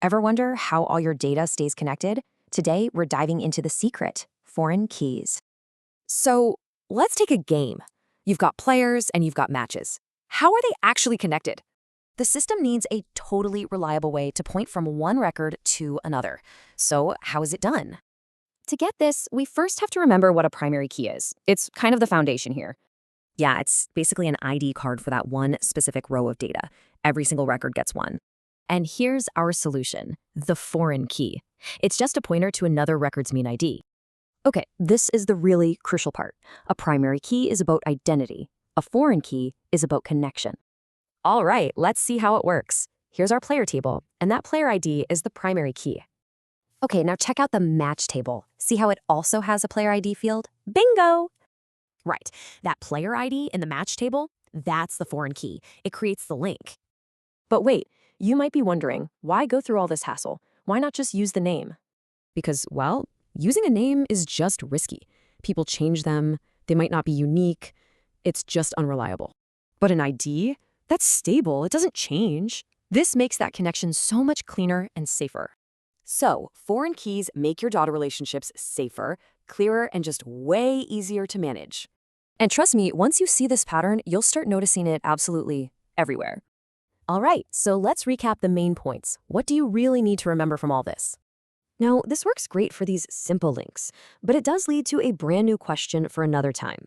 Ever wonder how all your data stays connected? Today, we're diving into the secret, foreign keys. So let's take a game. You've got players and you've got matches. How are they actually connected? The system needs a totally reliable way to point from one record to another. So, how is it done? To get this, we first have to remember what a primary key is. It's kind of the foundation here. Yeah, it's basically an ID card for that one specific row of data. Every single record gets one. And here's our solution, the foreign key. It's just a pointer to another record's mean ID. Okay, this is the really crucial part. A primary key is about identity. A foreign key is about connection. All right, let's see how it works. Here's our player table, and that player ID is the primary key. Okay, now check out the match table. See how it also has a player ID field? Bingo! Right, that player ID in the match table, that's the foreign key. It creates the link. But wait, you might be wondering, why go through all this hassle? Why not just use the name? Because, well, using a name is just risky. People change them, they might not be unique. It's just unreliable. But an ID? That's stable, it doesn't change. This makes that connection so much cleaner and safer. So, foreign keys make your data relationships safer, clearer, and just way easier to manage. And trust me, once you see this pattern, you'll start noticing it absolutely everywhere. All right, so let's recap the main points. What do you really need to remember from all this? Now, this works great for these simple links, but it does lead to a brand new question for another time.